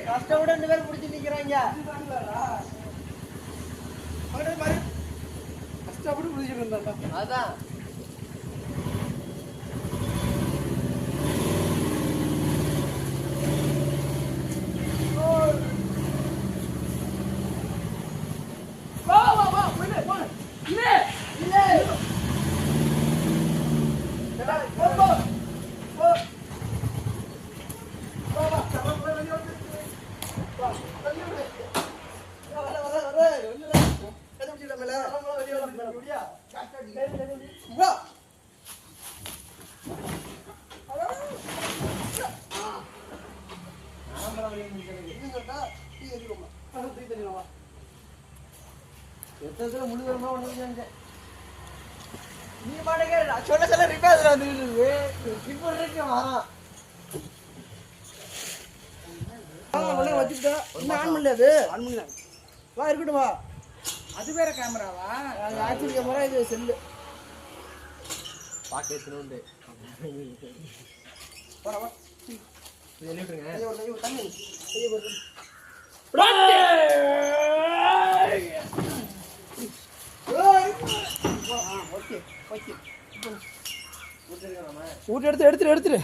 கஷ்டப்பட 2 பேர் பிடிச்சி நிக்கிறாங்க. கஷ்டப்பட்டு பிடிச்சிட்டு இருந்தா அதான் நீ மாட்டேங்க சொல்ல ரிப்பேர் வந்துருக்கு இப்போ இருக்கு வரான் வச்சுக்கிட்டா இன்னும் ஆன் பண்ணல அது ஆன் பண்ணல வா இருக்கட்டும் வா அது வேற கேமராவா அது ஆக்சுவல் கேமரா இது செல்லு பாக்கேத்துனோண்டு வா வா இது எழுதுங்க ஐயோ தண்ணி ஐயோ ஓகே ஓகே ஊட்ட எடுத்துரு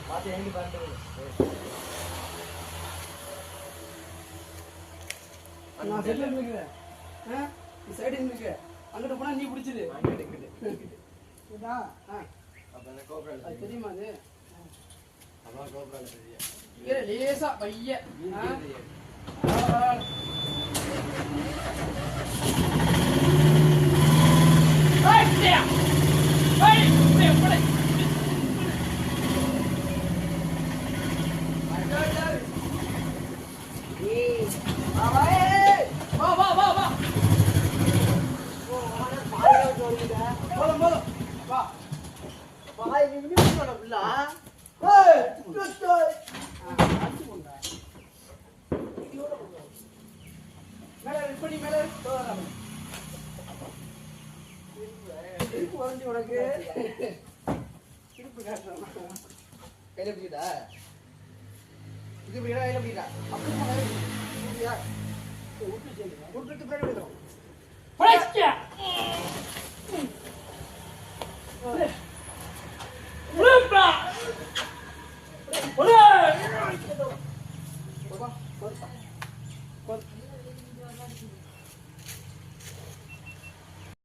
பாத்து எங்க பாருங்க நான் செட்ல நிக்கிறேன் இந்த சைடு நிக்க அங்கட்ட போனா நீ பிடிச்சிரு இதா அப்ப அந்த கோப்ரா அது தெரியுமா அது அம்மா கோப்ரா தெரியும் ஏ லேசா பைய உனக்கு திருப்பு காட்டுறேன் கையில பிடிக்குதா இது பிடிக்கா கையில பிடிக்கா விட்டுட்டு பேர் விடுறோம்